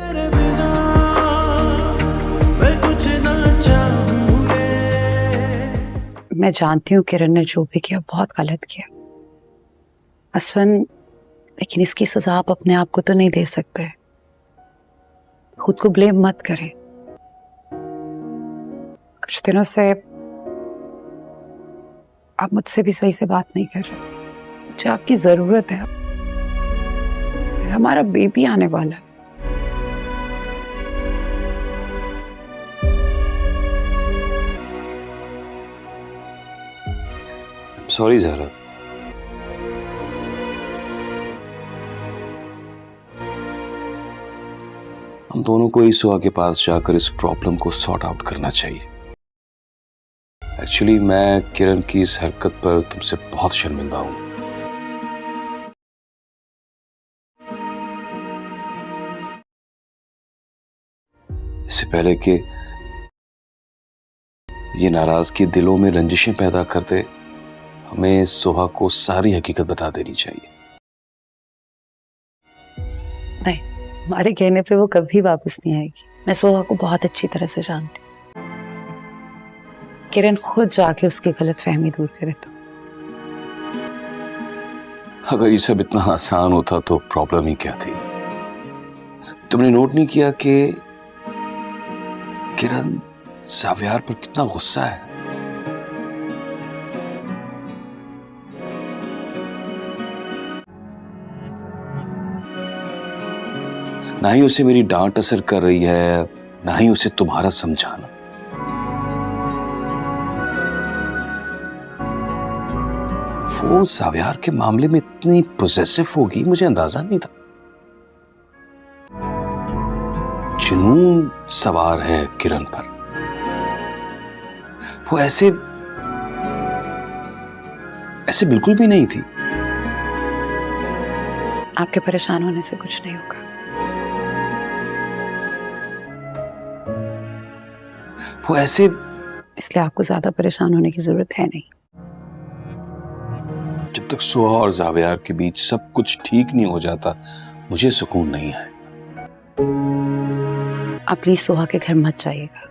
तेरे बिना मैं कुछ ना चाहूं रे। मैं जानती हूँ किरण ने जो भी किया बहुत गलत किया असवन, लेकिन इसकी सजा आप अपने आप को तो नहीं दे सकते। खुद को ब्लेम मत करें। कुछ दिनों से आप मुझसे भी सही से बात नहीं कर रहे। मुझे आपकी जरूरत है। हमारा बेबी आने वाला है। सॉरी ज़हरा, हम दोनों को ही सुहा के पास जाकर इस प्रॉब्लम को सॉर्ट आउट करना चाहिए। एक्चुअली मैं किरण की इस हरकत पर तुमसे बहुत शर्मिंदा हूं। इससे पहले कि ये नाराजगी दिलों में रंजिशें पैदा कर दे, हमें सुहा को सारी हकीकत बता देनी चाहिए। नहीं, हमारे कहने पे वो कभी वापस नहीं आएगी। मैं सोहा को बहुत अच्छी तरह से जानती हूँ। किरण खुद जाके उसकी गलतफहमी दूर करे तो। अगर ये सब इतना आसान होता तो प्रॉब्लम ही क्या थी। तुमने नोट नहीं किया कि किरण साव्यार पर कितना गुस्सा है। ना ही उसे मेरी डांट असर कर रही है, ना ही उसे तुम्हारा समझाना। वो साव्यार के मामले में इतनी पोजेसिव होगी, मुझे अंदाजा नहीं था। जुनून सवार है किरण पर। वो ऐसे बिल्कुल भी नहीं थी। आपके परेशान होने से कुछ नहीं होगा। वो ऐसे इसलिए आपको ज्यादा परेशान होने की जरूरत है नहीं। जब तक सुहा और जावियार के बीच सब कुछ ठीक नहीं हो जाता, मुझे सुकून नहीं है। आप प्लीज सुहा के घर मत जाइएगा,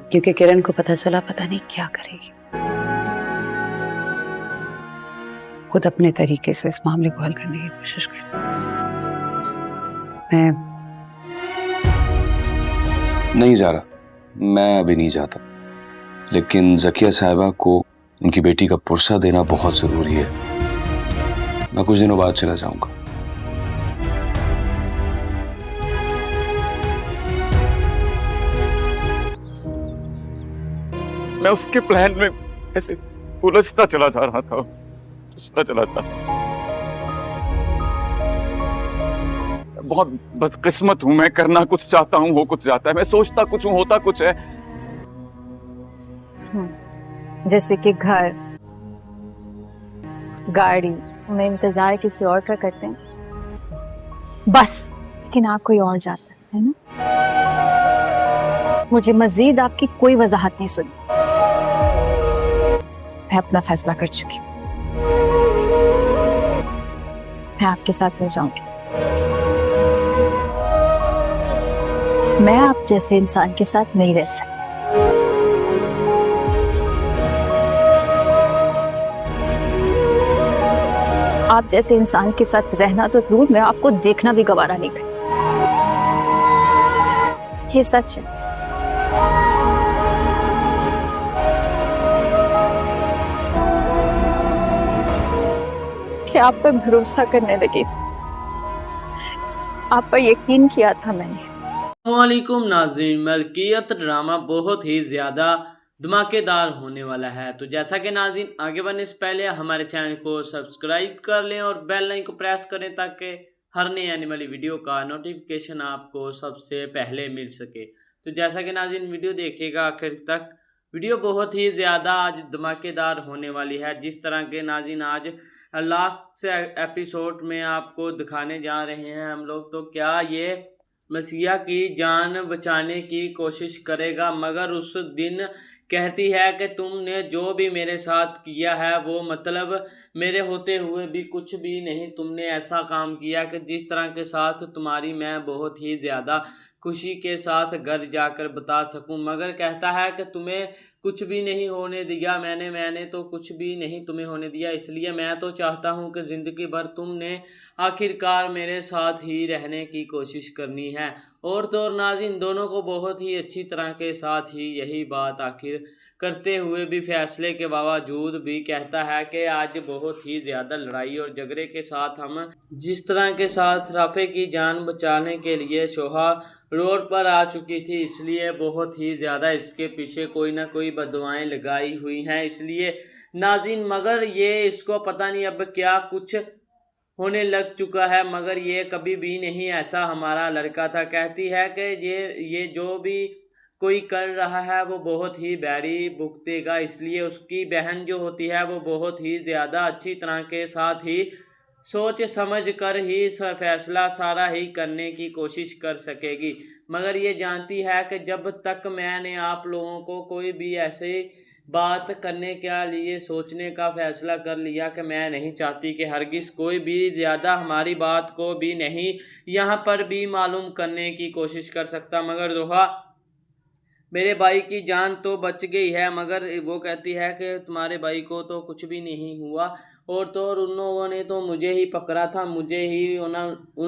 क्योंकि किरण को पता चला पता नहीं क्या करेगी। खुद अपने तरीके से इस मामले को हल करने की कोशिश करती हूँ। मैं नहीं ज़ारा, मैं अभी नहीं जाता, लेकिन ज़किया साहिबा को उनकी बेटी का पुरसा देना बहुत जरूरी है। मैं कुछ दिनों बाद चला जाऊंगा। मैं उसके प्लान में ऐसे उलझता चला जा रहा था, बहुत बदकिस्मत हूं मैं। करना कुछ चाहता हूं, हो कुछ जाता है। मैं सोचता कुछ हूं, होता कुछ है। जैसे कि घर, गाड़ी में इंतजार किसी और का करते हैं बस, लेकिन आप कोई और जाता है ना। मुझे मजीद आपकी कोई वजाहत नहीं सुनी। मैं अपना फैसला कर चुकी हूँ। मैं आपके साथ मिल जाऊंगी। मैं आप जैसे इंसान के साथ नहीं रह सकती। आप जैसे इंसान के साथ रहना तो दूर, मैं आपको देखना भी गवारा नहीं करती। ये सच है। कि आप पर भरोसा करने लगी थी, आप पर यकीन किया था मैंने। वालेकुम नाज़रीन, मलकियत ड्रामा बहुत ही ज़्यादा धमाकेदार होने वाला है। तो जैसा कि नाज़रीन, आगे बढ़ने से पहले हमारे चैनल को सब्सक्राइब कर लें और बेल लाइकन को प्रेस करें ताकि हर नई आने वाली वीडियो का नोटिफिकेशन आपको सबसे पहले मिल सके। तो जैसा कि नाज़रीन, वीडियो देखिएगा आखिर तक। वीडियो बहुत ही ज़्यादा आज धमाकेदार होने वाली है। जिस तरह के नाज़रीन आज लास्ट से एपिसोड में आपको दिखाने जा रहे हैं हम लोग, तो क्या ये मसीहा की जान बचाने की कोशिश करेगा, मगर उस दिन कहती है कि तुमने जो भी मेरे साथ किया है वो मतलब मेरे होते हुए भी कुछ भी नहीं, तुमने ऐसा काम किया कि जिस तरह के साथ तुम्हारी मैं बहुत ही ज़्यादा खुशी के साथ घर जाकर बता सकूं। मगर कहता है कि तुम्हें कुछ भी नहीं होने दिया मैंने तो कुछ भी नहीं तुम्हें होने दिया, इसलिए मैं तो चाहता हूं कि ज़िंदगी भर तुमने आखिरकार मेरे साथ ही रहने की कोशिश करनी है। और तो और नाज़रीन, दोनों को बहुत ही अच्छी तरह के साथ ही यही बात आखिर करते हुए भी फैसले के बावजूद भी कहता है कि आज बहुत ही ज़्यादा लड़ाई और झगड़े के साथ हम जिस तरह के साथ राफे की जान बचाने के लिए सोहा रोड पर आ चुकी थी, इसलिए बहुत ही ज़्यादा इसके पीछे कोई ना कोई बदवाएं लगाई हुई हैं। इसलिए नाज़रीन, मगर ये इसको पता नहीं अब क्या कुछ होने लग चुका है, मगर ये कभी भी नहीं ऐसा हमारा लड़का था। कहती है कि ये जो भी कोई कर रहा है वो बहुत ही बैरी भुगतेगा, इसलिए उसकी बहन जो होती है वो बहुत ही ज़्यादा अच्छी तरह के साथ ही सोच समझ कर ही फैसला सारा ही करने की कोशिश कर सकेगी। मगर ये जानती है कि जब तक मैंने आप लोगों को कोई भी ऐसे बात करने के लिए सोचने का फैसला कर लिया कि मैं नहीं चाहती कि हरगिज़ कोई भी ज़्यादा हमारी बात को भी नहीं यहाँ पर भी मालूम करने की कोशिश कर सकता। मगर जोहा, मेरे भाई की जान तो बच गई है, मगर वो कहती है कि तुम्हारे भाई को तो कुछ भी नहीं हुआ, और तो और उन लोगों ने तो मुझे ही पकड़ा था, मुझे ही उन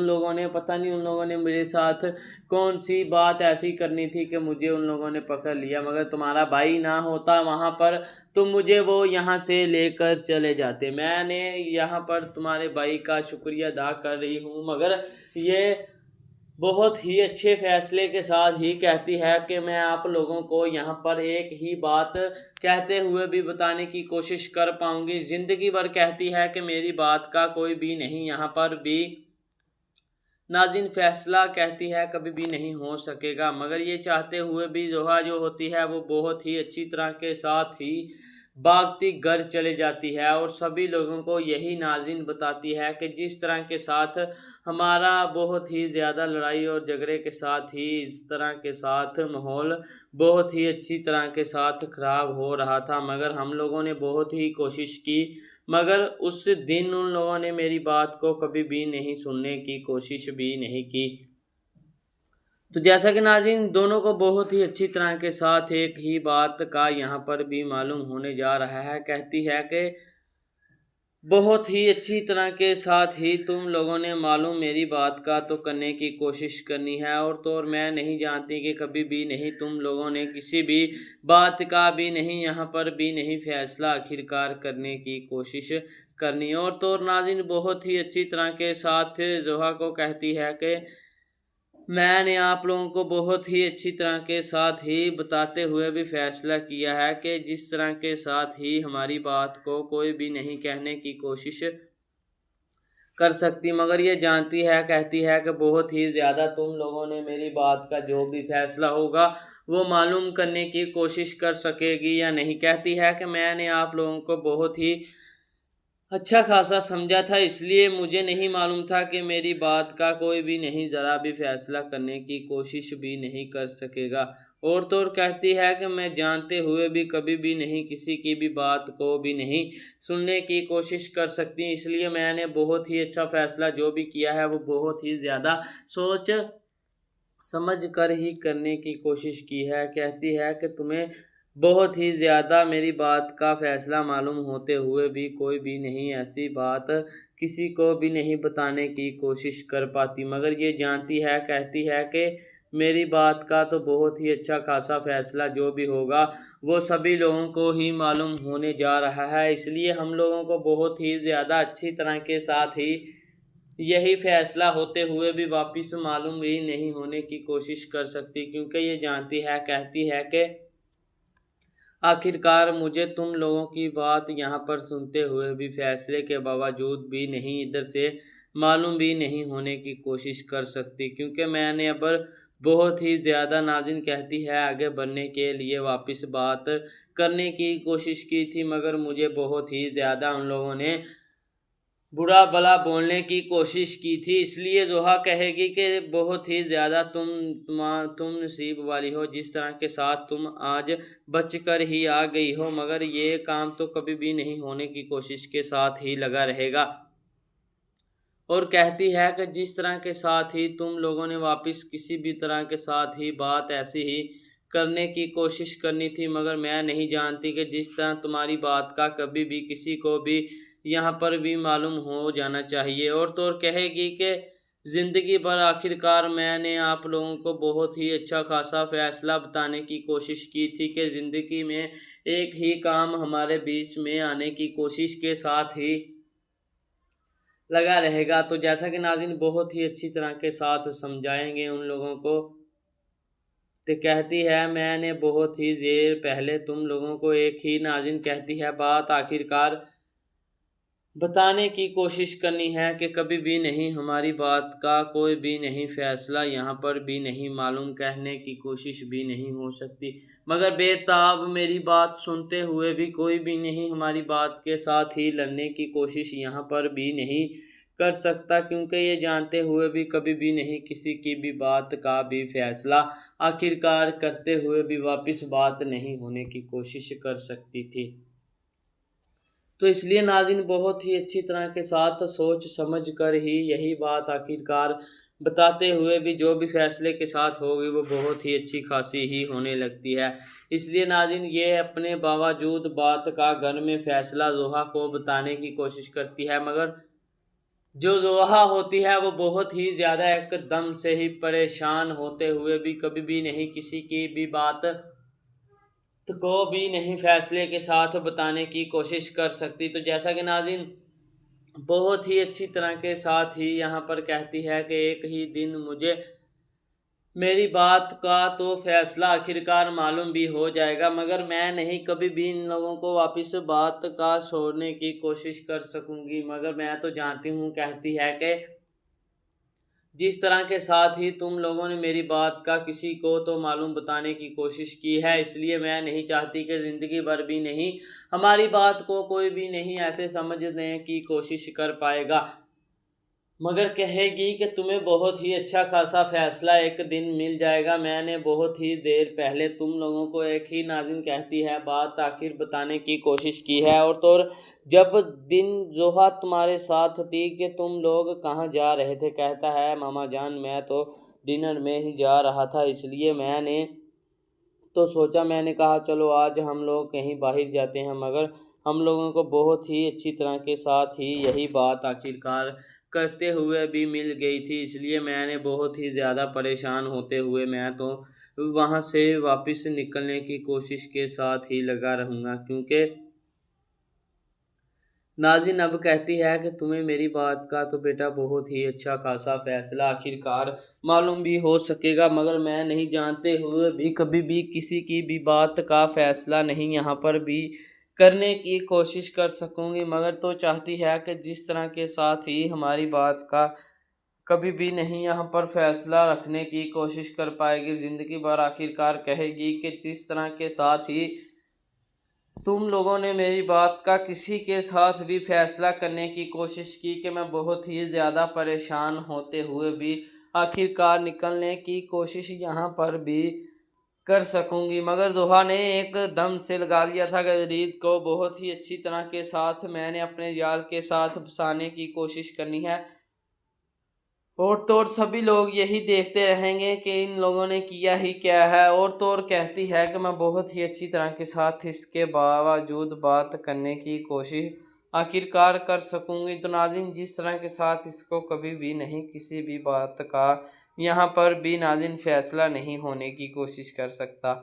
लोगों ने पता नहीं उन लोगों ने मेरे साथ कौन सी बात ऐसी करनी थी कि मुझे उन लोगों ने पकड़ लिया। मगर तुम्हारा भाई ना होता वहाँ पर तो मुझे वो यहाँ से लेकर चले जाते। मैंने यहाँ पर तुम्हारे भाई का शुक्रिया अदा कर रही हूँ। मगर ये बहुत ही अच्छे फैसले के साथ ही कहती है कि मैं आप लोगों को यहाँ पर एक ही बात कहते हुए भी बताने की कोशिश कर पाऊँगी। ज़िंदगी भर कहती है कि मेरी बात का कोई भी नहीं यहाँ पर भी नाज़रीन फैसला कहती है कभी भी नहीं हो सकेगा। मगर ये चाहते हुए भी जोहा जो होती है वो बहुत ही अच्छी तरह के साथ ही भागती घर चले जाती है और सभी लोगों को यही नाज़रीन बताती है कि जिस तरह के साथ हमारा बहुत ही ज़्यादा लड़ाई और झगड़े के साथ ही इस तरह के साथ माहौल बहुत ही अच्छी तरह के साथ ख़राब हो रहा था, मगर हम लोगों ने बहुत ही कोशिश की, मगर उस दिन उन लोगों ने मेरी बात को कभी भी नहीं सुनने की कोशिश भी नहीं की। तो जैसा कि नाज़रीन दोनों को बहुत ही अच्छी तरह के साथ एक ही बात का यहाँ पर भी मालूम होने जा रहा है। कहती है कि बहुत ही अच्छी तरह के साथ ही तुम लोगों ने मालूम मेरी बात का तो करने की कोशिश करनी है, और तो और मैं नहीं जानती कि कभी भी नहीं तुम लोगों ने किसी भी बात का भी नहीं यहाँ पर भी नहीं फैसला आखिरकार करने की कोशिश करनी। और तो और नाज़रीन बहुत ही अच्छी तरह के साथ जोहा को कहती है कि मैंने आप लोगों को बहुत ही अच्छी तरह के साथ ही बताते हुए भी फैसला किया है कि जिस तरह के साथ ही हमारी बात को कोई भी नहीं कहने की कोशिश कर सकती, मगर ये जानती है कहती है कि बहुत ही ज़्यादा तुम लोगों ने मेरी बात का जो भी फैसला होगा वो मालूम करने की कोशिश कर सकेगी या नहीं। कहती है कि मैंने आप लोगों को बहुत ही अच्छा खासा समझा था, इसलिए मुझे नहीं मालूम था कि मेरी बात का कोई भी नहीं ज़रा भी फैसला करने की कोशिश भी नहीं कर सकेगा। और तो और कहती है कि मैं जानते हुए भी कभी भी नहीं किसी की भी बात को भी नहीं सुनने की कोशिश कर सकती, इसलिए मैंने बहुत ही अच्छा फैसला जो भी किया है वो बहुत ही ज़्यादा सोच समझ कर ही करने की कोशिश की है। कहती है कि तुम्हें बहुत ही ज़्यादा मेरी बात का फ़ैसला मालूम होते हुए भी कोई भी नहीं ऐसी बात किसी को भी नहीं बताने की कोशिश कर पाती, मगर ये जानती है कहती है कि मेरी बात का तो बहुत ही अच्छा खासा फ़ैसला जो भी होगा वो सभी लोगों को ही मालूम होने जा रहा है, इसलिए हम लोगों को बहुत ही ज़्यादा अच्छी तरह के साथ ही यही फ़ैसला होते हुए भी वापस मालूम ही नहीं होने की कोशिश कर सकती, क्योंकि ये जानती है कहती है कि आखिरकार मुझे तुम लोगों की बात यहाँ पर सुनते हुए भी फैसले के बावजूद भी नहीं इधर से मालूम भी नहीं होने की कोशिश कर सकती, क्योंकि मैंने अब बहुत ही ज़्यादा नाज़रीन कहती है आगे बढ़ने के लिए वापस बात करने की कोशिश की थी, मगर मुझे बहुत ही ज़्यादा उन लोगों ने बुरा भला बोलने की कोशिश की थी, इसलिए जोहा कहेगी कि बहुत ही ज़्यादा तुम नसीब वाली हो, जिस तरह के साथ तुम आज बच कर ही आ गई हो, मगर ये काम तो कभी भी नहीं होने की कोशिश के साथ ही लगा रहेगा। और कहती है कि जिस तरह के साथ ही तुम लोगों ने वापस किसी भी तरह के साथ ही बात ऐसी ही करने की कोशिश करनी थी, मगर मैं नहीं जानती कि जिस तरह तुम्हारी बात का कभी भी किसी को भी यहाँ पर भी मालूम हो जाना चाहिए। और तो और कहेगी कि ज़िंदगी भर आखिरकार मैंने आप लोगों को बहुत ही अच्छा खासा फैसला बताने की कोशिश की थी कि ज़िंदगी में एक ही काम हमारे बीच में आने की कोशिश के साथ ही लगा रहेगा। तो जैसा कि नाज़रीन बहुत ही अच्छी तरह के साथ समझाएंगे उन लोगों को, तो कहती है मैंने बहुत ही देर पहले तुम लोगों को एक ही, नाज़रीन कहती है, बात आखिरकार बताने की कोशिश करनी है कि कभी भी नहीं हमारी बात का कोई भी नहीं फैसला यहाँ पर भी नहीं मालूम, कहने की कोशिश भी नहीं हो सकती, मगर बेताब मेरी बात सुनते हुए भी कोई भी नहीं हमारी बात के साथ ही लड़ने की कोशिश यहाँ पर भी नहीं कर सकता, क्योंकि ये जानते हुए भी कभी भी नहीं किसी की भी बात का भी फैसला आखिरकार करते हुए भी वापस बात नहीं होने की कोशिश कर सकती थी। तो इसलिए नाज़रीन बहुत ही अच्छी तरह के साथ सोच समझ कर ही यही बात आखिरकार बताते हुए भी जो भी फैसले के साथ होगी वो बहुत ही अच्छी खासी ही होने लगती है। इसलिए नाज़रीन ये अपने बावजूद बात का घर में फैसला जोहा को बताने की कोशिश करती है, मगर जो जोहा होती है वो बहुत ही ज़्यादा एकदम से ही परेशान होते हुए भी कभी भी नहीं किसी की भी बात को भी नहीं फैसले के साथ बताने की कोशिश कर सकती। तो जैसा कि नाज़रीन बहुत ही अच्छी तरह के साथ ही यहाँ पर कहती है कि एक ही दिन मुझे मेरी बात का तो फैसला आखिरकार मालूम भी हो जाएगा, मगर मैं नहीं कभी भी इन लोगों को वापस बात का छोड़ने की कोशिश कर सकूंगी, मगर मैं तो जानती हूँ, कहती है कि जिस तरह के साथ ही तुम लोगों ने मेरी बात का किसी को तो मालूम बताने की कोशिश की है, इसलिए मैं नहीं चाहती कि ज़िंदगी भर भी नहीं हमारी बात को कोई भी नहीं ऐसे समझने की कोशिश कर पाएगा, मगर कहेगी कि तुम्हें बहुत ही अच्छा खासा फैसला एक दिन मिल जाएगा। मैंने बहुत ही देर पहले तुम लोगों को एक ही, नाज़रीन कहती है, बात आखिर बताने की कोशिश की है। और तो जब दिन जोहा तुम्हारे साथ थी कि तुम लोग कहाँ जा रहे थे, कहता है मामा जान मैं तो डिनर में ही जा रहा था, इसलिए मैंने तो सोचा, मैंने कहा चलो आज हम लोग कहीं बाहर जाते हैं, मगर हम लोगों को बहुत ही अच्छी तरह के साथ ही यही बात आखिरकार करते हुए भी मिल गई थी, इसलिए मैंने बहुत ही ज़्यादा परेशान होते हुए मैं तो वहाँ से वापस निकलने की कोशिश के साथ ही लगा रहूँगा, क्योंकि नाज़रीन अब कहती है कि तुम्हें मेरी बात का तो बेटा बहुत ही अच्छा खासा फैसला आखिरकार मालूम भी हो सकेगा, मगर मैं नहीं जानते हुए भी कभी भी किसी की भी बात का फैसला नहीं यहाँ पर भी करने की कोशिश कर सकूंगी, मगर तो चाहती है कि जिस तरह के साथ ही हमारी बात का कभी भी नहीं यहाँ पर फैसला रखने की कोशिश कर पाएगी, ज़िंदगी भर आखिरकार कहेगी कि जिस तरह के साथ ही तुम लोगों ने मेरी बात का किसी के साथ भी फैसला करने की कोशिश की कि मैं बहुत ही ज़्यादा परेशान होते हुए भी आखिरकार निकलने की कोशिश यहाँ पर भी कर सकूंगी, मगर जोहा ने एक दम से लगा लिया था कि रीत को बहुत ही अच्छी तरह के साथ मैंने अपने जाल के साथ फंसाने की कोशिश करनी है, और तो और सभी लोग यही देखते रहेंगे कि इन लोगों ने किया ही क्या है। और तो और कहती है कि मैं बहुत ही अच्छी तरह के साथ इसके बावजूद बात करने की कोशिश आखिरकार कर सकूंगी। तो नाज़रीन जिस तरह के साथ इसको कभी भी नहीं किसी भी बात का यहाँ पर भी नाज़रीन फैसला नहीं होने की कोशिश कर सकता,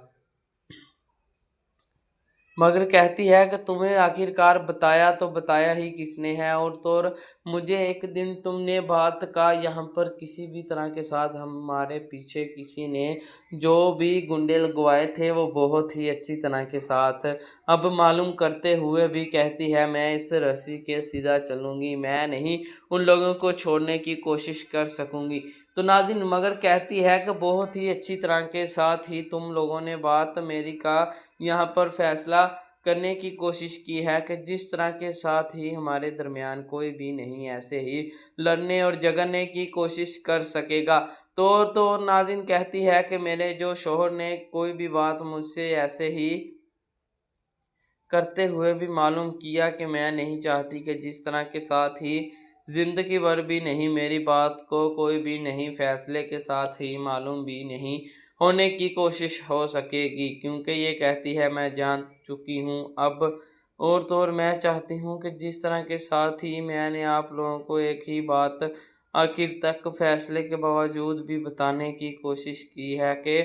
मगर कहती है कि तुम्हें आखिरकार बताया तो बताया ही किसने है, और तो और मुझे एक दिन तुमने बात का यहाँ पर किसी भी तरह के साथ हमारे पीछे किसी ने जो भी गुंडे लगवाए थे वो बहुत ही अच्छी तरह के साथ अब मालूम करते हुए भी कहती है मैं इस रस्सी के सीधा चलूँगी, मैं नहीं उन लोगों को छोड़ने की कोशिश कर सकूँगी। तो नाज़रीन मगर कहती है कि बहुत ही अच्छी तरह के साथ ही तुम लोगों ने बात मेरी का यहाँ पर फैसला करने की कोशिश की है कि जिस तरह के साथ ही हमारे दरमियान कोई भी नहीं ऐसे ही लड़ने और झगड़ने की कोशिश कर सकेगा। तो नाज़रीन कहती है कि मेरे जो शोहर ने कोई भी बात मुझसे ऐसे ही करते हुए भी मालूम किया कि मैं नहीं चाहती कि जिस तरह के साथ ही ज़िंदगी भर भी नहीं मेरी बात को कोई भी नहीं फैसले के साथ ही मालूम भी नहीं होने की कोशिश हो सकेगी, क्योंकि ये कहती है मैं जान चुकी हूँ अब। और तो और मैं चाहती हूँ कि जिस तरह के साथ ही मैंने आप लोगों को एक ही बात आखिर तक फैसले के बावजूद भी बताने की कोशिश की है कि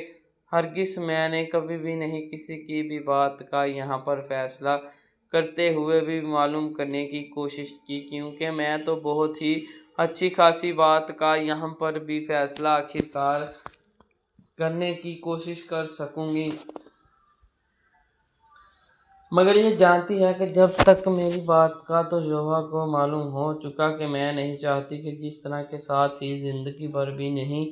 हरगिज़ मैंने कभी भी नहीं किसी की भी बात का यहाँ पर फैसला करते हुए भी मालूम करने की कोशिश की, क्योंकि मैं तो बहुत ही अच्छी खासी बात का यहाँ पर भी फैसला आखिरकार करने की कोशिश कर सकूँगी। मगर ये जानती है कि जब तक मेरी बात का तो जोहा को मालूम हो चुका कि मैं नहीं चाहती कि जिस तरह के साथ ही ज़िंदगी भर भी नहीं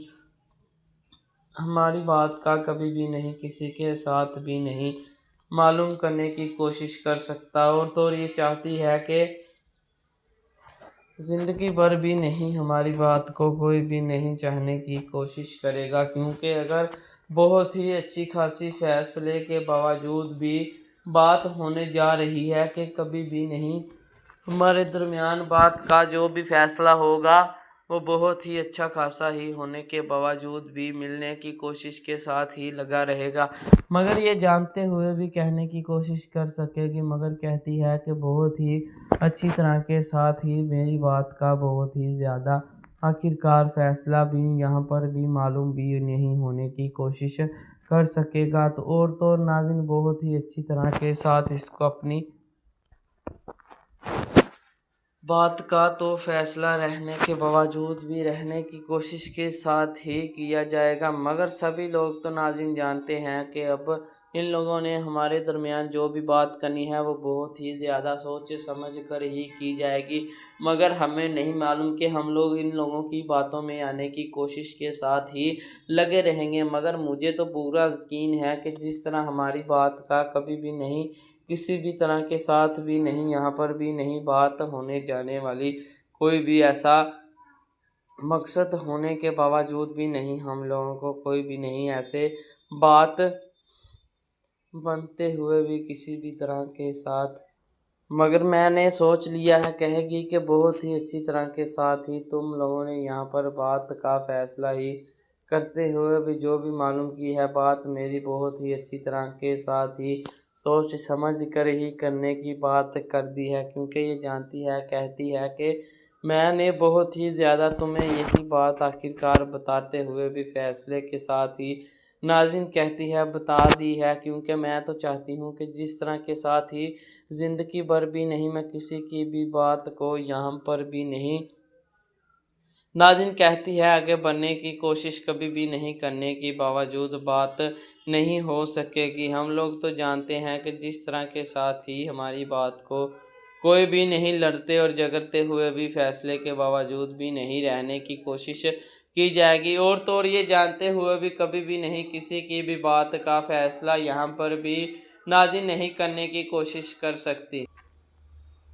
हमारी बात का कभी भी नहीं किसी के साथ भी नहीं मालूम करने की कोशिश कर सकता। और तो ये चाहती है कि ज़िंदगी भर भी नहीं हमारी बात को कोई भी नहीं चाहने की कोशिश करेगा, क्योंकि अगर बहुत ही अच्छी खासी फैसले के बावजूद भी बात होने जा रही है कि कभी भी नहीं हमारे दरमियान बात का जो भी फैसला होगा वो बहुत ही अच्छा खासा ही होने के बावजूद भी मिलने की कोशिश के साथ ही लगा रहेगा। मगर ये जानते हुए भी कहने की कोशिश कर सकेगी, मगर कहती है कि बहुत ही अच्छी तरह के साथ ही मेरी बात का बहुत ही ज़्यादा आखिरकार फैसला भी यहाँ पर भी मालूम भी नहीं होने की कोशिश कर सकेगा। तो और तो नाज़रीन बहुत ही अच्छी तरह के साथ इसको अपनी बात का तो फैसला रहने के बावजूद भी रहने की कोशिश के साथ ही किया जाएगा। मगर सभी लोग तो नाज़रीन जानते हैं कि अब इन लोगों ने हमारे दरमियान जो भी बात करनी है वो बहुत ही ज़्यादा सोच समझ कर ही की जाएगी। मगर हमें नहीं मालूम कि हम लोग इन लोगों की बातों में आने की कोशिश के साथ ही लगे रहेंगे। मगर मुझे तो पूरा यकीन है कि जिस तरह हमारी बात का कभी भी नहीं किसी भी तरह के साथ भी नहीं यहाँ पर भी नहीं बात होने जाने वाली, कोई भी ऐसा मकसद होने के बावजूद भी नहीं हम लोगों को कोई भी नहीं ऐसे बात बनते हुए भी किसी भी तरह के साथ। मगर मैंने सोच लिया है कहेगी कि बहुत ही अच्छी तरह के साथ ही तुम लोगों ने यहाँ पर बात का फैसला ही करते हुए भी जो भी मालूम की है बात मेरी बहुत ही अच्छी तरह के साथ ही सोच समझ कर ही करने की बात कर दी है, क्योंकि ये जानती है कहती है कि मैंने बहुत ही ज़्यादा तुम्हें यही बात आखिरकार बताते हुए भी फैसले के साथ ही नाज़रीन कहती है बता दी है, क्योंकि मैं तो चाहती हूँ कि जिस तरह के साथ ही ज़िंदगी भर भी नहीं मैं किसी की भी बात को यहाँ पर भी नहीं नाज़रीन कहती है आगे बढ़ने की कोशिश कभी भी नहीं करने के बावजूद बात नहीं हो सकेगी। हम लोग तो जानते हैं कि जिस तरह के साथ ही हमारी बात को कोई भी नहीं लड़ते और झगड़ते हुए भी फैसले के बावजूद भी नहीं रहने की कोशिश की जाएगी। और तो और ये जानते हुए भी कभी भी नहीं किसी की भी बात का फैसला यहाँ पर भी नाज़रीन नहीं करने की कोशिश कर सकती।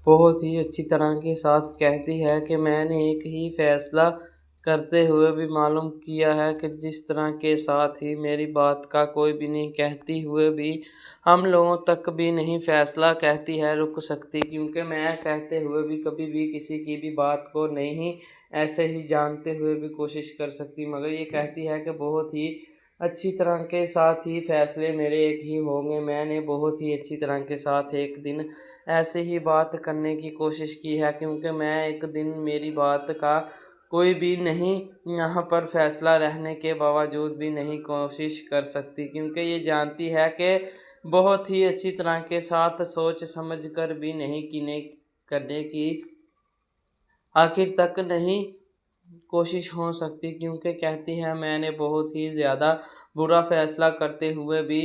बहुत ही अच्छी तरह के साथ कहती है कि मैंने एक ही फैसला करते हुए भी मालूम किया है कि जिस तरह के साथ ही मेरी बात का कोई भी नहीं कहती हुए भी हम लोगों तक भी नहीं फैसला कहती है रुक सकती, क्योंकि मैं कहते हुए भी कभी भी किसी की भी बात को नहीं ऐसे ही जानते हुए भी कोशिश कर सकती। मगर ये कहती है कि बहुत ही अच्छी तरह के साथ ही फैसले मेरे एक ही होंगे। मैंने बहुत ही अच्छी तरह के साथ एक दिन ऐसे ही बात करने की कोशिश की है, क्योंकि मैं एक दिन मेरी बात का कोई भी नहीं यहाँ पर फैसला रहने के बावजूद भी नहीं कोशिश कर सकती, क्योंकि ये जानती है कि बहुत ही अच्छी तरह के साथ सोच समझ कर भी नहीं करने की आखिर तक नहीं कोशिश हो सकती, क्योंकि कहती है मैंने बहुत ही ज़्यादा बुरा फैसला करते हुए भी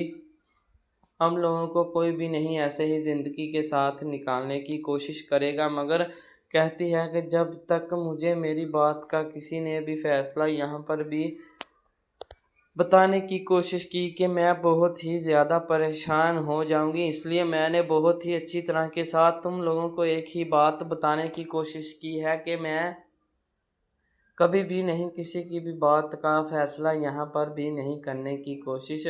हम लोगों को कोई भी नहीं ऐसे ही ज़िंदगी के साथ निकालने की कोशिश करेगा। मगर कहती है कि जब तक मुझे मेरी बात का किसी ने भी फैसला यहाँ पर भी बताने की कोशिश की कि मैं बहुत ही ज़्यादा परेशान हो जाऊंगी, इसलिए मैंने बहुत ही अच्छी तरह के साथ तुम लोगों को एक ही बात बताने की कोशिश की है कि मैं कभी भी नहीं किसी की भी बात का फ़ैसला यहाँ पर भी नहीं करने की कोशिश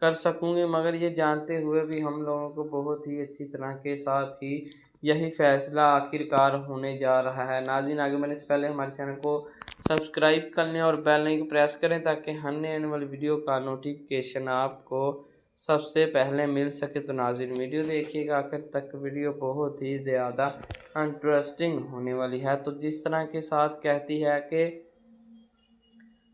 कर सकूँगी, मगर ये जानते हुए भी हम लोगों को बहुत ही अच्छी तरह के साथ ही यही फ़ैसला आखिरकार होने जा रहा है। नाज़रीन, आगे बढ़ने से पहले हमारे चैनल को सब्सक्राइब कर लें और बेल आइकन को प्रेस करें ताकि हमने आने वाली वीडियो का नोटिफिकेशन आपको सबसे पहले मिल सके। तो नाज़रीन, वीडियो देखिएगा आखिर तक, वीडियो बहुत ही ज़्यादा इंटरेस्टिंग होने वाली है। तो जिस तरह के साथ कहती है कि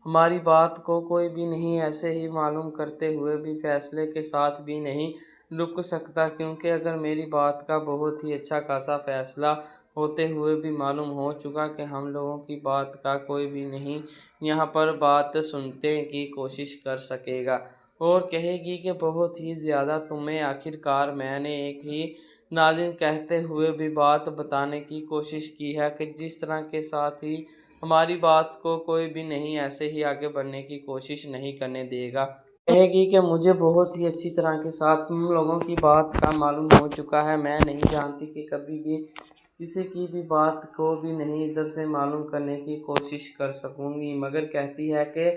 हमारी बात को कोई भी नहीं ऐसे ही मालूम करते हुए भी फैसले के साथ भी नहीं रुक सकता, क्योंकि अगर मेरी बात का बहुत ही अच्छा खासा फैसला होते हुए भी मालूम हो चुका कि हम लोगों की बात का कोई भी नहीं यहाँ पर बात सुनने की कोशिश कर सकेगा और कहेगी कि बहुत ही ज़्यादा तुम्हें आखिरकार मैंने एक ही नाज़रीन कहते हुए भी बात बताने की कोशिश की है कि जिस तरह के साथ ही हमारी बात को कोई भी नहीं ऐसे ही आगे बढ़ने की कोशिश नहीं करने देगा। कहेगी कि मुझे बहुत ही अच्छी तरह के साथ तुम लोगों की बात का मालूम हो चुका है, मैं नहीं जानती कि कभी भी किसी की भी बात को भी नहीं इधर से मालूम करने की कोशिश कर सकूँगी, मगर कहती है कि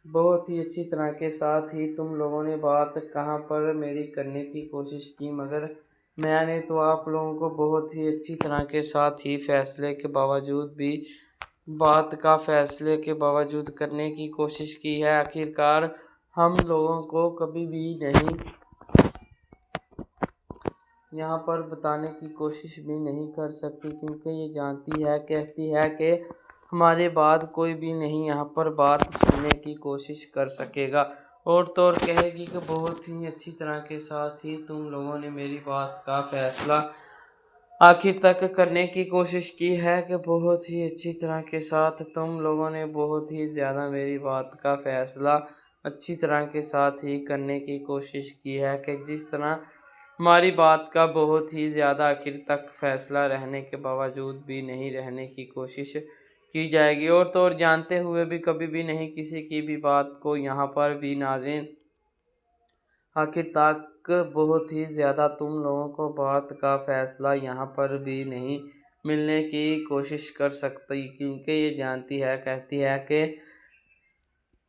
बहुत ही अच्छी तरह के साथ ही तुम लोगों ने बात कहाँ पर मेरी करने की कोशिश की, मगर मैंने तो आप लोगों को बहुत ही अच्छी तरह के साथ ही फैसले के बावजूद भी बात का फैसले के बावजूद करने की कोशिश की है। आखिरकार हम लोगों को कभी भी नहीं यहाँ पर बताने की कोशिश भी नहीं कर सकती, क्योंकि ये जानती है, कहती है कि हमारे बाद कोई भी नहीं यहाँ पर बात सुनने की कोशिश कर सकेगा। और तो और कहेगी कि बहुत ही अच्छी तरह के साथ ही तुम लोगों ने मेरी बात का फैसला आखिर तक करने की कोशिश की है, कि बहुत ही अच्छी तरह के साथ तुम लोगों ने बहुत ही ज़्यादा मेरी बात का फैसला अच्छी तरह के साथ ही करने की कोशिश की है, कि जिस तरह हमारी बात का बहुत ही ज़्यादा आखिर तक फैसला रहने के बावजूद भी नहीं रहने की कोशिश की जाएगी। और तो और जानते हुए भी कभी भी नहीं किसी की भी बात को यहाँ पर भी नाज़रीन आखिर तक बहुत ही ज़्यादा तुम लोगों को बात का फ़ैसला यहाँ पर भी नहीं मिलने की कोशिश कर सकती, क्योंकि ये जानती है, कहती है कि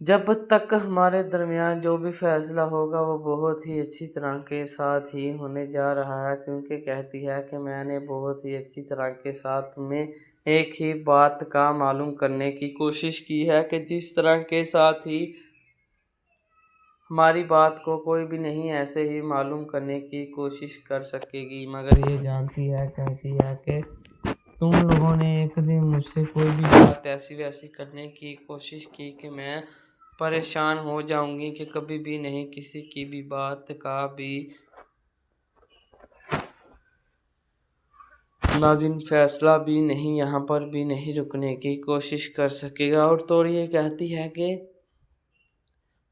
जब तक हमारे दरमियान जो भी फ़ैसला होगा वो बहुत ही अच्छी तरह के साथ ही होने जा रहा है, क्योंकि कहती है कि मैंने बहुत ही अच्छी तरह के साथ तुम्हें एक ही बात का मालूम करने की कोशिश की है, कि जिस तरह के साथ ही हमारी बात को कोई भी नहीं ऐसे ही मालूम करने की कोशिश कर सकेगी, मगर ये जानती है, कहती है कि तुम लोगों ने एक दिन मुझसे कोई भी बात ऐसी वैसी करने की कोशिश की कि मैं परेशान हो जाऊंगी, कि कभी भी नहीं किसी की भी बात का भी नाज़रीन फैसला भी नहीं यहाँ पर भी नहीं रुकने की कोशिश कर सकेगा। और तो ये कहती है कि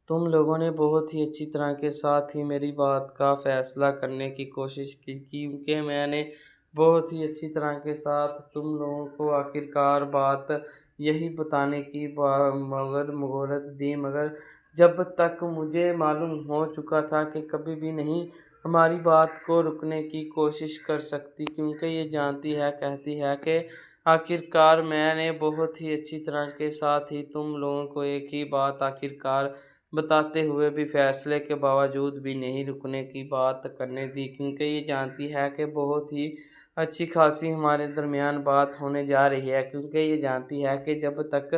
तुम लोगों ने बहुत ही अच्छी तरह के साथ ही मेरी बात का फ़ैसला करने की कोशिश की, क्योंकि मैंने बहुत ही अच्छी तरह के साथ तुम लोगों को आखिरकार बात यही बताने की मगर मुहूर्त दी, मगर जब तक मुझे मालूम हो चुका था कि कभी भी नहीं हमारी बात को रुकने की कोशिश कर सकती, क्योंकि ये जानती है, कहती है कि आखिरकार मैंने बहुत ही अच्छी तरह के साथ ही तुम लोगों को एक ही बात आखिरकार बताते हुए भी फैसले के बावजूद भी नहीं रुकने की बात करने दी, क्योंकि ये जानती है कि बहुत ही अच्छी खासी हमारे दरमियान बात होने जा रही है, क्योंकि ये जानती है कि जब तक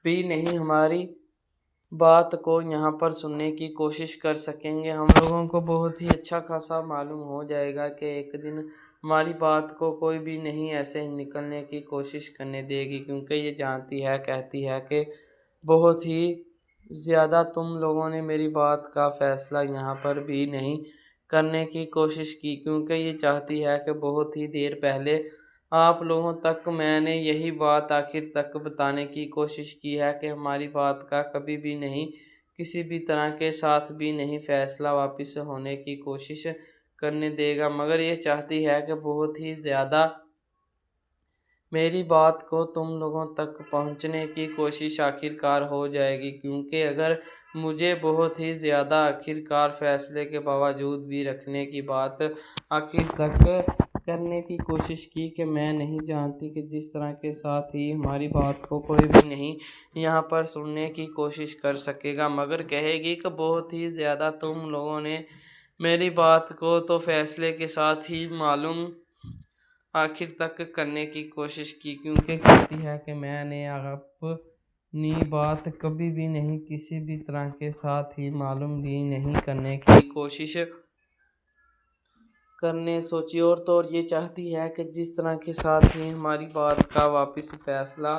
भी नहीं हमारी बात को यहाँ पर सुनने की कोशिश कर सकेंगे, हम लोगों को बहुत ही अच्छा खासा मालूम हो जाएगा कि एक दिन हमारी बात को कोई भी नहीं ऐसे निकलने की कोशिश करने देगी, क्योंकि ये जानती है, कहती है कि बहुत ही ज़्यादा तुम लोगों ने मेरी बात का फ़ैसला यहाँ पर भी नहीं करने की कोशिश की, क्योंकि ये चाहती है कि बहुत ही देर पहले आप लोगों तक मैंने यही बात आखिर तक बताने की कोशिश की है, कि हमारी बात का कभी भी नहीं किसी भी तरह के साथ भी नहीं फ़ैसला वापस होने की कोशिश करने देगा, मगर ये चाहती है कि बहुत ही ज़्यादा मेरी बात को तुम लोगों तक पहुंचने की कोशिश आखिरकार हो जाएगी, क्योंकि अगर मुझे बहुत ही ज़्यादा आखिरकार फैसले के बावजूद भी रखने की बात आखिर तक करने की कोशिश की कि मैं नहीं जानती कि जिस तरह के साथ ही हमारी बात को कोई भी नहीं यहाँ पर सुनने की कोशिश कर सकेगा, मगर कहेगी कि बहुत ही ज़्यादा तुम लोगों ने मेरी बात को तो फैसले के साथ ही मालूम आखिर तक करने की कोशिश की, क्योंकि कहती है कि मैंने अपनी बात कभी भी नहीं किसी भी तरह के साथ ही मालूम भी नहीं करने की कोशिश करने सोची, और तो और ये चाहती है कि जिस तरह के साथ ही हमारी बात का वापस फैसला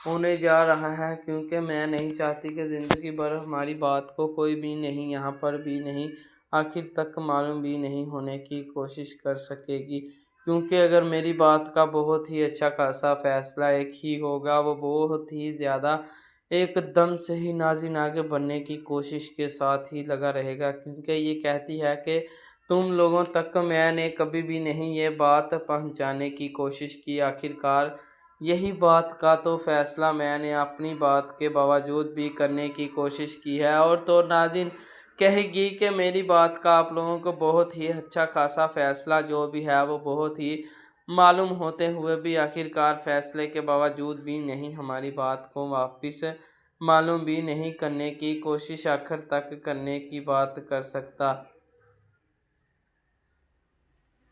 होने जा रहा है, क्योंकि मैं नहीं चाहती कि ज़िंदगी भर हमारी बात को कोई भी नहीं यहाँ पर भी नहीं आखिर तक मालूम भी नहीं होने की कोशिश कर सकेगी, क्योंकि अगर मेरी बात का बहुत ही अच्छा खासा फैसला एक ही होगा, वो बहुत ही ज़्यादा एकदम से ही नाज़िन आगे बढ़ने की कोशिश के साथ ही लगा रहेगा, क्योंकि ये कहती है कि तुम लोगों तक मैंने कभी भी नहीं ये बात पहुंचाने की कोशिश की, आखिरकार यही बात का तो फैसला मैंने अपनी बात के बावजूद भी करने की कोशिश की है, और तो नाज़िन कहेगी कि मेरी बात का आप लोगों को बहुत ही अच्छा खासा फैसला जो भी है वो बहुत ही मालूम होते हुए भी आखिरकार फैसले के बावजूद भी नहीं हमारी बात को वापस मालूम भी नहीं करने की कोशिश आखिर तक करने की बात कर सकता,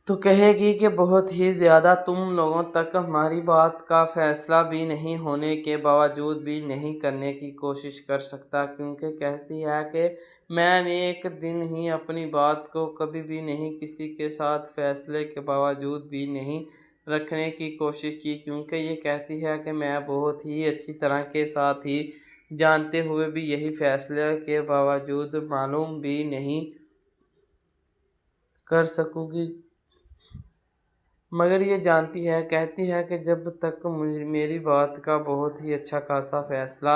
तो कहेगी कि बहुत ही ज़्यादा तुम लोगों तक हमारी बात का फ़ैसला भी नहीं होने के बावजूद भी नहीं करने की कोशिश कर सकता, क्योंकि कहती है कि मैंने एक दिन ही अपनी बात को कभी भी नहीं किसी के साथ फ़ैसले के बावजूद भी नहीं रखने की कोशिश की, क्योंकि ये कहती है कि मैं बहुत ही अच्छी तरह के साथ ही जानते हुए भी यही फ़ैसले के बावजूद मालूम भी नहीं कर सकूँगी, मगर ये जानती है, कहती है कि जब तक मुझे मेरी बात का बहुत ही अच्छा खासा फैसला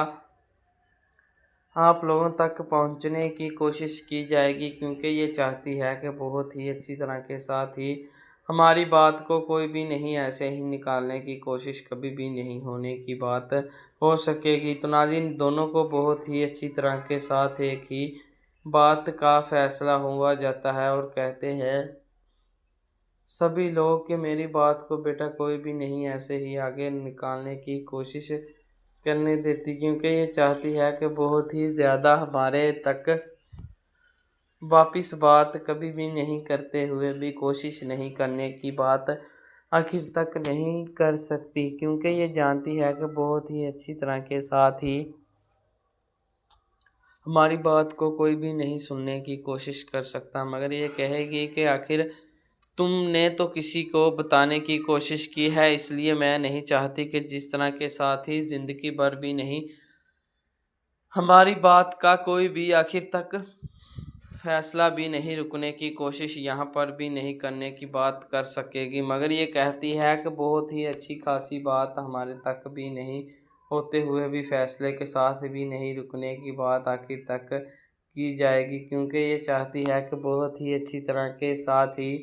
आप लोगों तक पहुंचने की कोशिश की जाएगी, क्योंकि ये चाहती है कि बहुत ही अच्छी तरह के साथ ही हमारी बात को कोई भी नहीं ऐसे ही निकालने की कोशिश कभी भी नहीं होने की बात हो सकेगी। तो नाज़रीन, दोनों को बहुत ही अच्छी तरह के साथ एक ही बात का फैसला हुआ जाता है, और कहते हैं सभी लोग कि मेरी बात को बेटा कोई भी नहीं ऐसे ही आगे निकालने की कोशिश करने देती, क्योंकि ये चाहती है कि बहुत ही ज़्यादा हमारे तक वापस बात कभी भी नहीं करते हुए भी कोशिश नहीं करने की बात आखिर तक नहीं कर सकती, क्योंकि ये जानती है कि बहुत ही अच्छी तरह के साथ ही हमारी बात को कोई भी नहीं सुनने की कोशिश कर सकता, मगर ये कहेगी कि आखिर तुमने तो किसी को बताने की कोशिश की है, इसलिए मैं नहीं चाहती कि जिस तरह के साथ ही ज़िंदगी भर भी नहीं हमारी बात का कोई भी आखिर तक फैसला भी नहीं रुकने की कोशिश यहाँ पर भी नहीं करने की बात कर सकेगी, मगर ये कहती है कि बहुत ही अच्छी खासी बात हमारे तक भी नहीं होते हुए भी फैसले के साथ भी नहीं रुकने की बात आखिर तक की जाएगी, क्योंकि ये चाहती है कि बहुत ही अच्छी तरह के साथ ही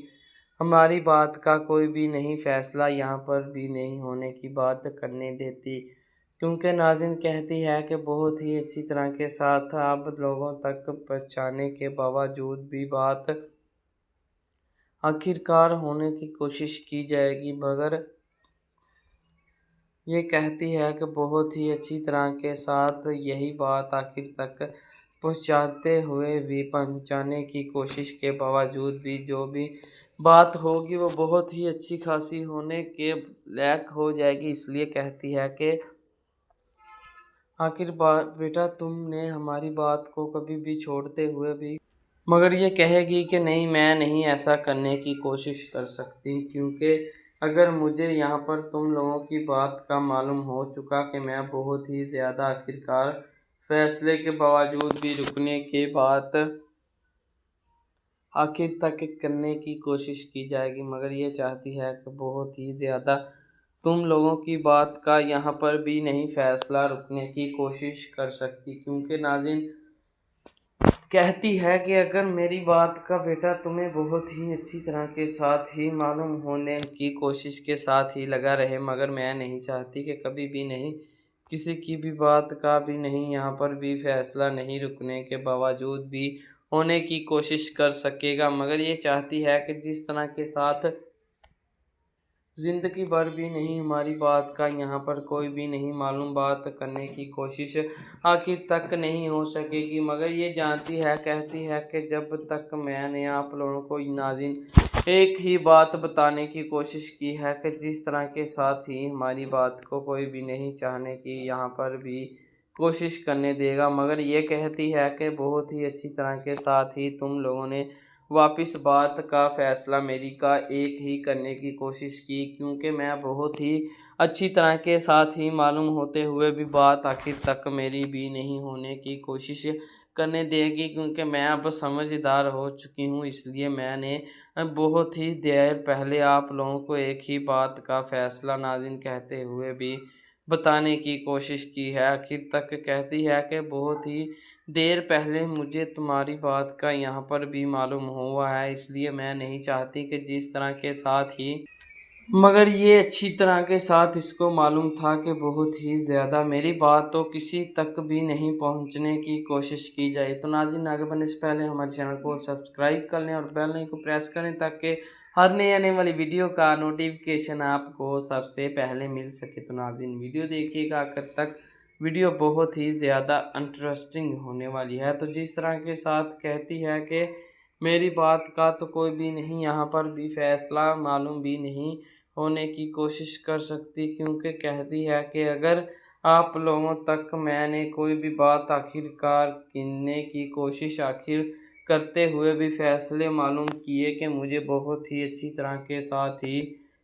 हमारी बात का कोई भी नहीं फैसला यहाँ पर भी नहीं होने की बात करने देती, क्योंकि नाज़रीन कहती है कि बहुत ही अच्छी तरह के साथ आप लोगों तक पहुँचाने के बावजूद भी बात आखिरकार होने की कोशिश की जाएगी, मगर ये कहती है कि बहुत ही अच्छी तरह के साथ यही बात आखिर तक पहुँचाने की कोशिश के बावजूद भी जो भी बात होगी वो बहुत ही अच्छी खासी होने के लायक हो जाएगी, इसलिए कहती है कि आखिर बेटा तुमने हमारी बात को कभी भी छोड़ते हुए भी, मगर ये कहेगी कि नहीं, मैं नहीं ऐसा करने की कोशिश कर सकती, क्योंकि अगर मुझे यहाँ पर तुम लोगों की बात का मालूम हो चुका कि मैं बहुत ही ज़्यादा आखिरकार फैसले के बावजूद भी रुकने के बाद आखिर तक करने की कोशिश की जाएगी, मगर ये चाहती है कि बहुत ही ज़्यादा तुम लोगों की बात का यहाँ पर भी नहीं फैसला रुकने की कोशिश कर सकती, क्योंकि नाज़रीन कहती है कि अगर मेरी बात का बेटा तुम्हें बहुत ही अच्छी तरह के साथ ही मालूम होने की कोशिश के साथ ही लगा रहे, मगर मैं नहीं चाहती कि कभी भी नहीं, किसी की भी बात का भी नहीं, यहाँ पर भी फैसला नहीं रुकने के बावजूद भी होने की कोशिश कर सकेगा, मगर ये चाहती है कि जिस तरह के साथ ज़िंदगी भर भी नहीं हमारी बात का यहाँ पर कोई भी नहीं मालूम बात करने की कोशिश आखिर तक नहीं हो सकेगी, मगर ये जानती है, कहती है कि जब तक मैंने आप लोगों को नाज़रीन एक ही बात बताने की कोशिश की है कि जिस तरह के साथ ही हमारी बात को कोई भी नहीं चाहने की यहाँ पर भी कोशिश करने देगा, मगर ये कहती है कि बहुत ही अच्छी तरह के साथ ही तुम लोगों ने वापस बात का फ़ैसला मेरी का एक ही करने की कोशिश की, क्योंकि मैं बहुत ही अच्छी तरह के साथ ही मालूम होते हुए भी बात आखिर तक मेरी भी नहीं होने की कोशिश करने देगी, क्योंकि मैं अब समझदार हो चुकी हूँ। इसलिए मैंने बहुत ही देर पहले आप लोगों को एक ही बात का फ़ैसला नाज़रीन कहते हुए भी बताने की कोशिश की है। आखिर तक कहती है कि बहुत ही देर पहले मुझे तुम्हारी बात का यहाँ पर भी मालूम हुआ है, इसलिए मैं नहीं चाहती कि जिस तरह के साथ ही, मगर ये अच्छी तरह के साथ इसको मालूम था कि बहुत ही ज़्यादा मेरी बात तो किसी तक भी नहीं पहुंचने की कोशिश की जाए। तो नाज़रीन, आगे बढ़ने से पहले हमारे चैनल को सब्सक्राइब कर लें और बेल आइकन को प्रेस करें ताकि हर नई आने वाली वीडियो का नोटिफिकेशन आपको सबसे पहले मिल सके। तो नाज़रीन, वीडियो देखिएगा आखिर तक, वीडियो बहुत ही ज़्यादा इंटरेस्टिंग होने वाली है। तो जिस तरह के साथ कहती है कि मेरी बात का तो कोई भी नहीं यहाँ पर भी फ़ैसला मालूम भी नहीं होने की कोशिश कर सकती, क्योंकि कहती है कि अगर आप लोगों तक मैंने कोई भी बात आखिरकार गिनने की कोशिश आखिर करते हुए भी फ़ैसले मालूम किए कि मुझे बहुत ही अच्छी तरह के साथ ही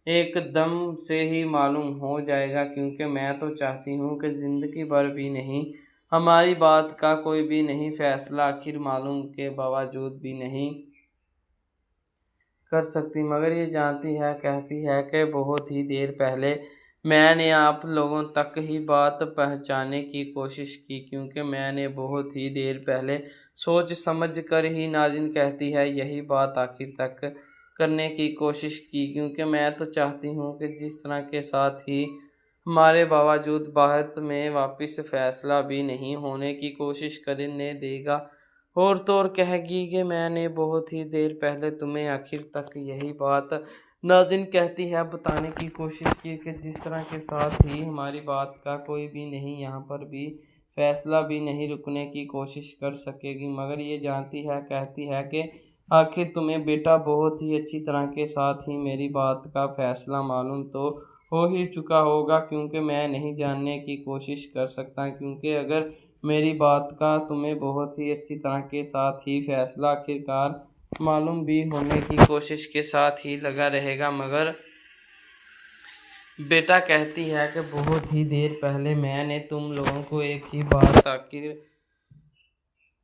एकदम से ही मालूम हो जाएगा, क्योंकि मैं तो चाहती हूँ कि ज़िंदगी भर भी नहीं हमारी बात का कोई भी नहीं फ़ैसला आखिर मालूम के बावजूद भी नहीं कर सकती, मगर ये जानती है, कहती है कि बहुत ही देर पहले मैंने आप लोगों तक ही बात पहुंचाने की कोशिश की, क्योंकि मैंने बहुत ही देर पहले सोच समझ कर ही, नाज़रीन कहती है, यही बात आखिर तक करने की कोशिश की, क्योंकि मैं तो चाहती हूँ कि जिस तरह के साथ ही हमारे बावजूद बात में वापस फ़ैसला भी नहीं होने की कोशिश करने देगा, और तो और कहेगी कि मैंने बहुत ही देर पहले तुम्हें आखिर तक यही बात नाज़रीन कहती है बताने की कोशिश की कि जिस तरह के साथ ही हमारी बात का कोई भी नहीं यहाँ पर भी फ़ैसला भी नहीं रुकने की कोशिश कर सकेगी, मगर ये जानती है, कहती है कि आखिर तुम्हें बेटा बहुत ही अच्छी तरह के साथ ही मेरी बात का फ़ैसला मालूम तो हो ही चुका होगा, क्योंकि मैं नहीं जानने की कोशिश कर सकता, क्योंकि अगर मेरी बात का तुम्हें बहुत ही अच्छी तरह के साथ ही फ़ैसला आखिरकार मालूम भी होने की कोशिश के साथ ही लगा रहेगा, मगर बेटा कहती है कि बहुत ही देर पहले मैंने तुम लोगों को एक ही बात आखिर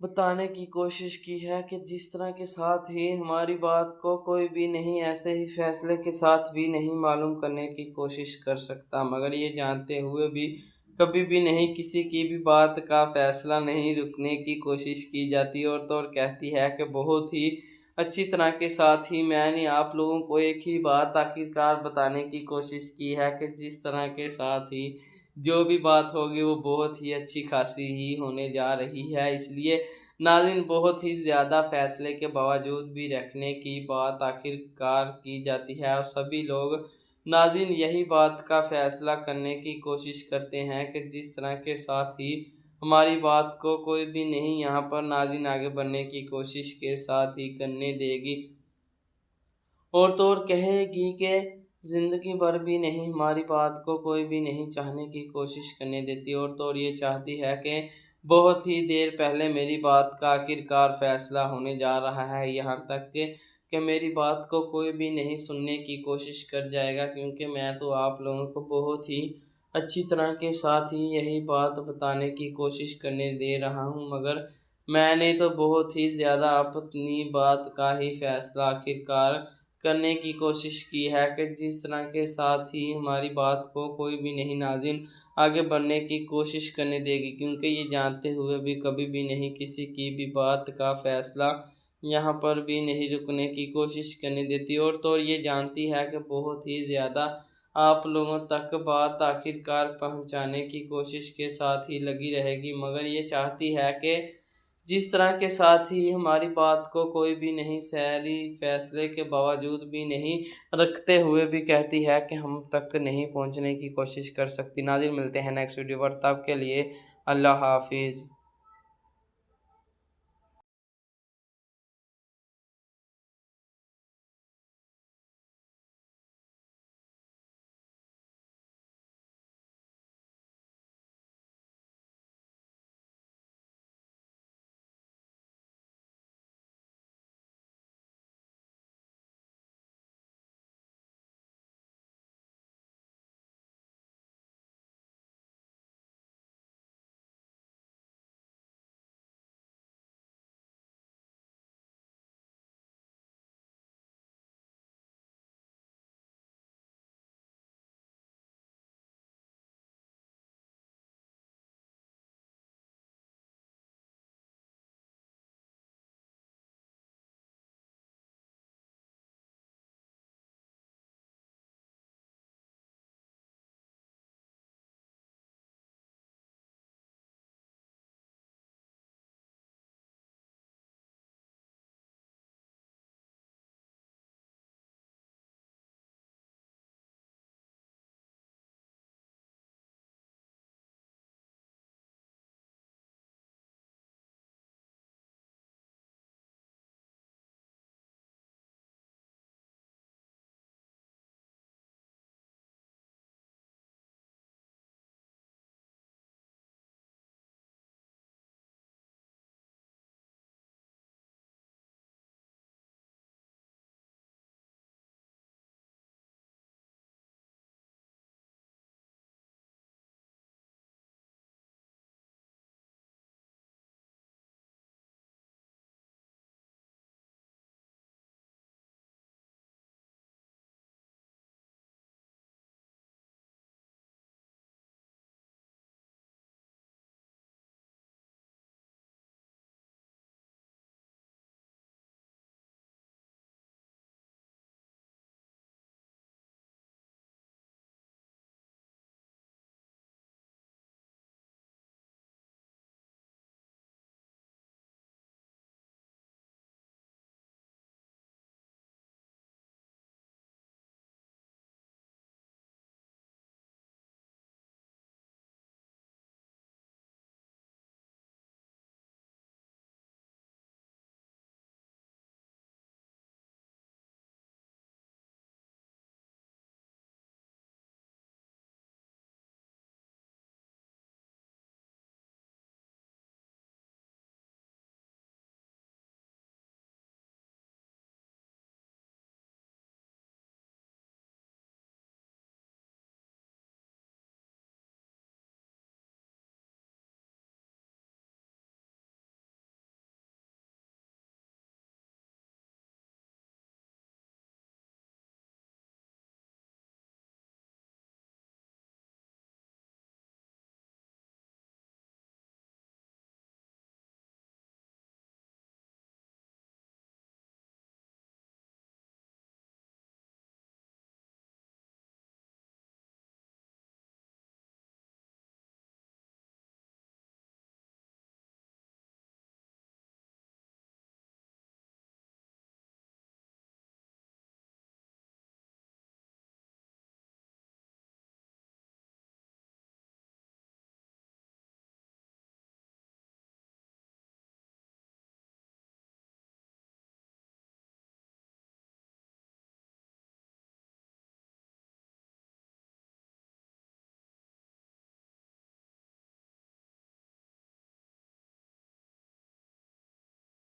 बताने की कोशिश की है कि जिस तरह के साथ ही हमारी बात को कोई भी नहीं ऐसे ही फैसले के साथ भी नहीं मालूम करने की कोशिश कर सकता, मगर ये जानते हुए भी कभी भी नहीं किसी की भी बात का फ़ैसला नहीं रुकने की कोशिश की जाती, और तो और कहती है कि बहुत ही अच्छी तरह के साथ ही मैंने आप लोगों को एक ही बात आखिरकार बताने की कोशिश की है कि जिस तरह के साथ ही जो भी बात होगी वो बहुत ही अच्छी खासी ही होने जा रही है। इसलिए नाज़रीन, बहुत ही ज़्यादा फ़ैसले के बावजूद भी रखने की बात आखिरकार की जाती है, और सभी लोग नाज़रीन यही बात का फ़ैसला करने की कोशिश करते हैं कि जिस तरह के साथ ही हमारी बात को कोई भी नहीं यहाँ पर नाज़रीन आगे बढ़ने की कोशिश के साथ ही करने देगी, और तो और कहेगी कि ज़िंदगी भर भी नहीं हमारी बात को कोई भी नहीं चाहने की कोशिश करने देती, और तो और ये चाहती है कि बहुत ही देर पहले मेरी बात का आखिरकार फ़ैसला होने जा रहा है, यहाँ तक कि मेरी बात को कोई भी नहीं सुनने की कोशिश कर जाएगा, क्योंकि मैं तो आप लोगों को बहुत ही अच्छी तरह के साथ ही यही बात बताने की कोशिश करने दे रहा हूँ, मगर मैंने तो बहुत ही ज़्यादा अपनी बात का ही फ़ैसला आखिरकार करने की कोशिश की है कि जिस तरह के साथ ही हमारी बात को कोई भी नहीं नाज़रीन आगे बढ़ने की कोशिश करने देगी, क्योंकि ये जानते हुए भी कभी भी नहीं किसी की भी बात का फ़ैसला यहाँ पर भी नहीं रुकने की कोशिश करने देती, और तो और ये जानती है कि बहुत ही ज़्यादा आप लोगों तक बात आखिरकार पहुँचाने की कोशिश के साथ ही लगी रहेगी, मगर ये चाहती है कि जिस तरह के साथ ही हमारी बात को कोई भी नहीं सहरी फैसले के बावजूद भी नहीं रखते हुए भी कहती है कि हम तक नहीं पहुंचने की कोशिश कर सकती। नाज़रीन मिलते हैं नेक्स्ट वीडियो पर, तब के लिए अल्लाह हाफिज़।